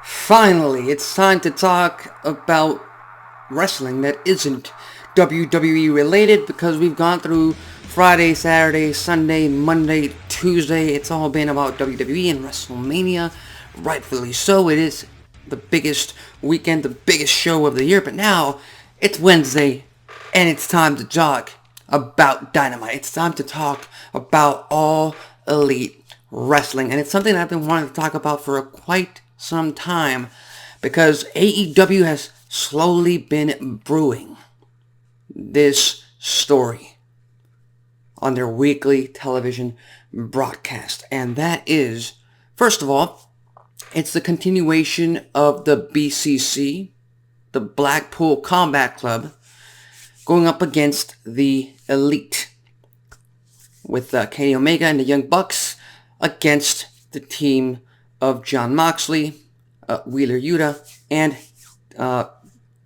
Finally, it's time to talk about wrestling that isn't WWE related because we've gone through Friday, Saturday, Sunday, Monday, Tuesday. It's all been about WWE and WrestleMania. Rightfully so. It is the biggest weekend, the biggest show of the year. But now it's Wednesday and it's time to talk about Dynamite. It's time to talk about All Elite Wrestling. And it's something I've been wanting to talk about for quite some time because AEW has slowly been brewing this story on their weekly television broadcast. And that is, first of all, it's the continuation of the BCC, the Blackpool Combat Club, going up against the Elite with Kenny Omega and the Young Bucks against the team of Jon Moxley, Wheeler Yuta, and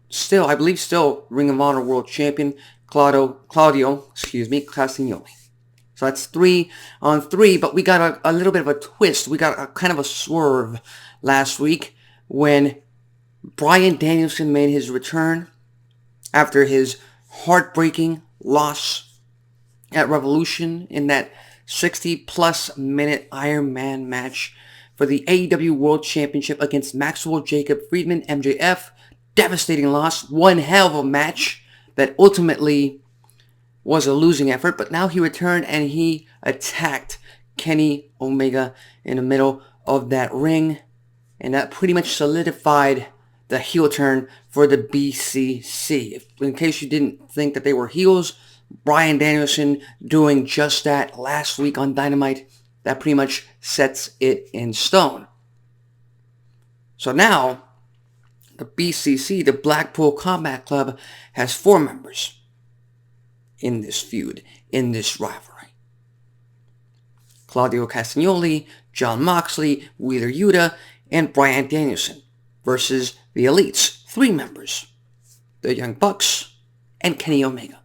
still Ring of Honor World Champion Claudio Castagnoli. So that's 3-on-3, but we got a little bit of a twist. We got a kind of a swerve last week when Bryan Danielson made his return after his heartbreaking loss at Revolution in that 60-plus minute Iron Man match for the AEW World Championship against Maxwell Jacob Friedman, MJF. Devastating loss. One hell of a match that ultimately was a losing effort. But now he returned and he attacked Kenny Omega in the middle of that ring. And that pretty much solidified the heel turn for the BCC. In case you didn't think that they were heels, Bryan Danielson doing just that last week on Dynamite. That pretty much sets it in stone. So now, the BCC, the Blackpool Combat Club, has 4 members in this feud, in this rivalry. Claudio Castagnoli, Jon Moxley, Wheeler Yuta, and Bryan Danielson versus the Elites, 3 members, the Young Bucks and Kenny Omega.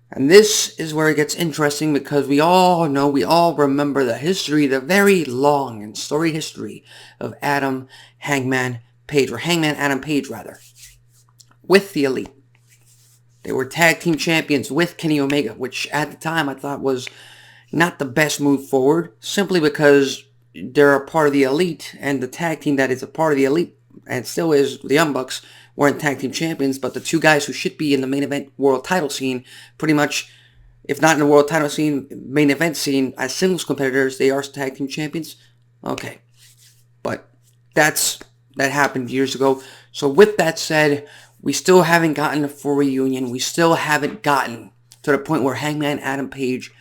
And this is where it gets interesting because we all remember the history, the very long and storied history of Hangman Adam Page, with the Elite. They were tag team champions with Kenny Omega, which at the time I thought was not the best move forward, simply because they're a part of the Elite, and the tag team that is a part of the Elite, and still is, the Young Bucks, weren't tag team champions, but the 2 guys who should be in the main event world title scene, pretty much, if not in the world title scene, main event scene, as singles competitors, they are tag team champions. Okay. But that happened years ago. So with that said, we still haven't gotten a full reunion. We still haven't gotten to the point where Hangman Adam Page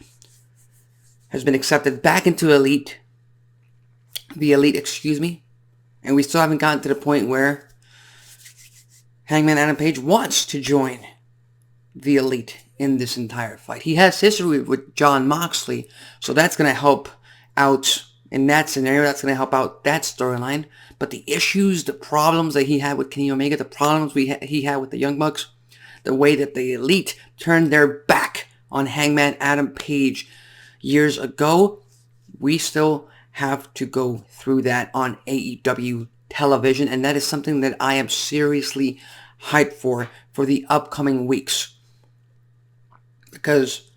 has been accepted back into the Elite, and we still haven't gotten to the point where Hangman Adam Page wants to join the Elite in this entire fight. He has history with Jon Moxley, so that's going to help out in that scenario. That's going to help out that storyline. But the issues, the problems that he had with Kenny Omega, the problems he had with the Young Bucks, the way that the Elite turned their back on Hangman Adam Page years ago, we still have to go through that on AEW television, and that is something that I am seriously hyped for the upcoming weeks. Because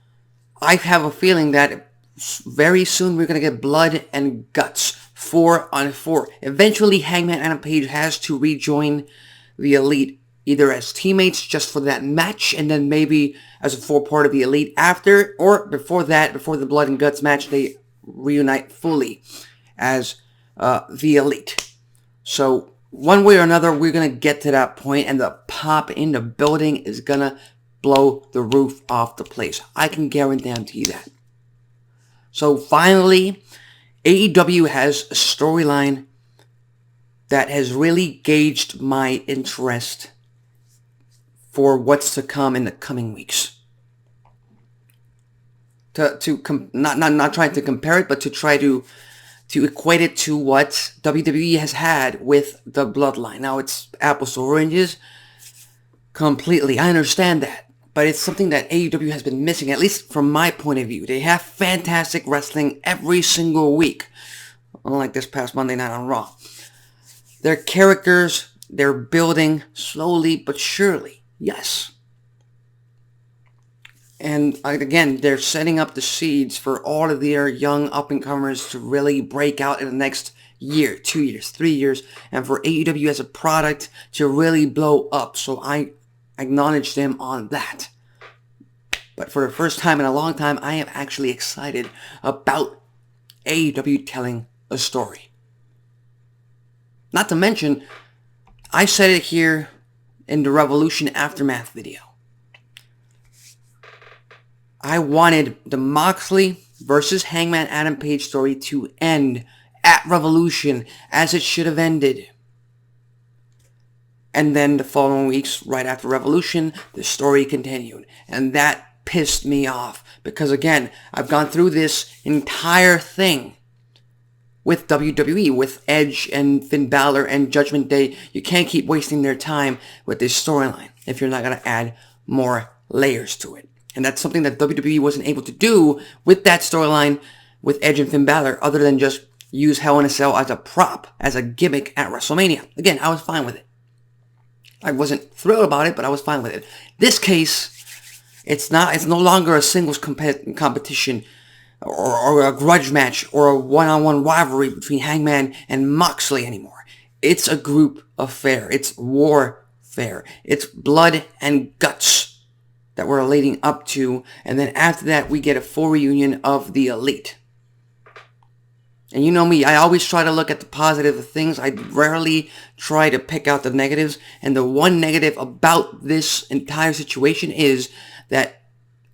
I have a feeling that very soon we're going to get blood and guts, 4-on-4. Eventually Hangman Adam Page has to rejoin the Elite, either as teammates just for that match, and then maybe as a full part of the Elite after, or before the blood and guts match, they reunite fully as the Elite. So, one way or another, we're going to get to that point, and the pop in the building is going to blow the roof off the place. I can guarantee that. So, finally, AEW has a storyline that has really gauged my interest for what's to come in the coming weeks. Not trying to compare it, but to try to equate it to what WWE has had with the Bloodline. Now, it's apples to oranges completely. I understand that. But it's something that AEW has been missing, at least from my point of view. They have fantastic wrestling every single week. unlike this past Monday night on Raw. Their characters, they're building slowly but surely. Yes. And again, they're setting up the seeds for all of their young up-and-comers to really break out in the next year, 2 years, 3 years, and for AEW as a product to really blow up. So I acknowledge them on that. But for the first time in a long time, I am actually excited about AEW telling a story. Not to mention, I said it here in the Revolution Aftermath video. I wanted the Moxley versus Hangman Adam Page story to end at Revolution as it should have ended. And then the following weeks, right after Revolution, the story continued. And that pissed me off. Because again, I've gone through this entire thing with WWE, with Edge and Finn Balor and Judgment Day. You can't keep wasting their time with this storyline if you're not going to add more layers to it. And that's something that WWE wasn't able to do with that storyline with Edge and Finn Balor, other than just use Hell in a Cell as a prop, as a gimmick at WrestleMania. Again, I was fine with it. I wasn't thrilled about it, but I was fine with it. This case, it's no longer a singles competition or a grudge match or a one-on-one rivalry between Hangman and Moxley anymore. It's a group affair. It's warfare. It's blood and guts that we're leading up to, and then after that we get a full reunion of the Elite. And you know me, I always try to look at the positive of things. I rarely try to pick out the negatives, and the one negative about this entire situation is that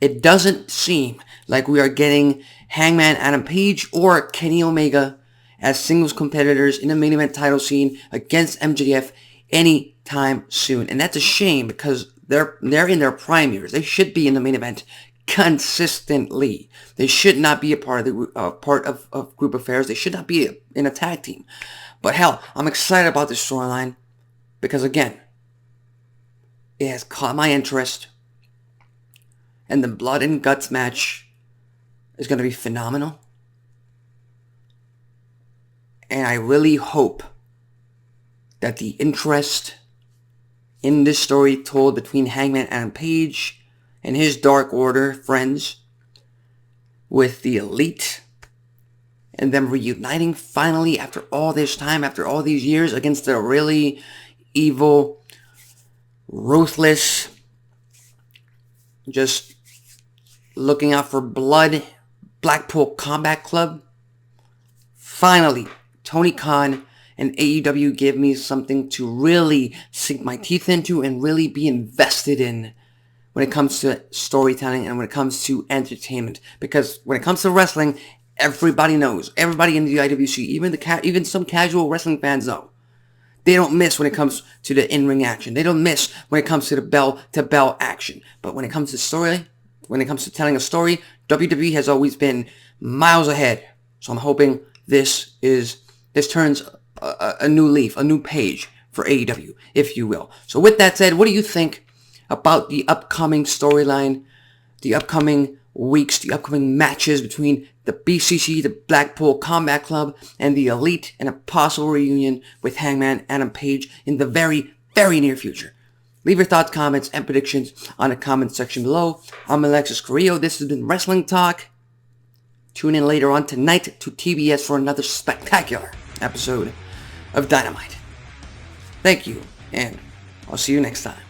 it doesn't seem like we are getting Hangman Adam Page or Kenny Omega as singles competitors in the main event title scene against MJF anytime soon. And that's a shame, because they're in their prime years. They should be in the main event consistently. They should not be a part of group affairs. They should not be in a tag team. But hell, I'm excited about this storyline because, again, it has caught my interest. And the blood and guts match is going to be phenomenal. And I really hope that the interest in this story told between Hangman Adam Page and his Dark Order friends with the Elite and them reuniting finally after all this time, after all these years, against the really evil, ruthless, just looking out for blood Blackpool Combat Club. Finally, Tony Khan and AEW give me something to really sink my teeth into and really be invested in when it comes to storytelling and when it comes to entertainment. Because when it comes to wrestling, everybody knows. Everybody in the IWC, even some casual wrestling fans know. They don't miss when it comes to the in-ring action. They don't miss when it comes to the bell-to-bell action. But when it comes to story, when it comes to telling a story, WWE has always been miles ahead. So I'm hoping this turns a new leaf, a new page for AEW, if you will. So with that said, what do you think about the upcoming storyline, the upcoming weeks, the upcoming matches between the BCC, the Blackpool Combat Club, and the Elite, and a possible reunion with Hangman Adam Page in the very, very near future? Leave your thoughts, comments, and predictions on the comment section below. I'm Alexis Carrillo. This has been Wrestling Talk. Tune in later on tonight to TBS for another spectacular episode of Dynamite. Thank you, and I'll see you next time.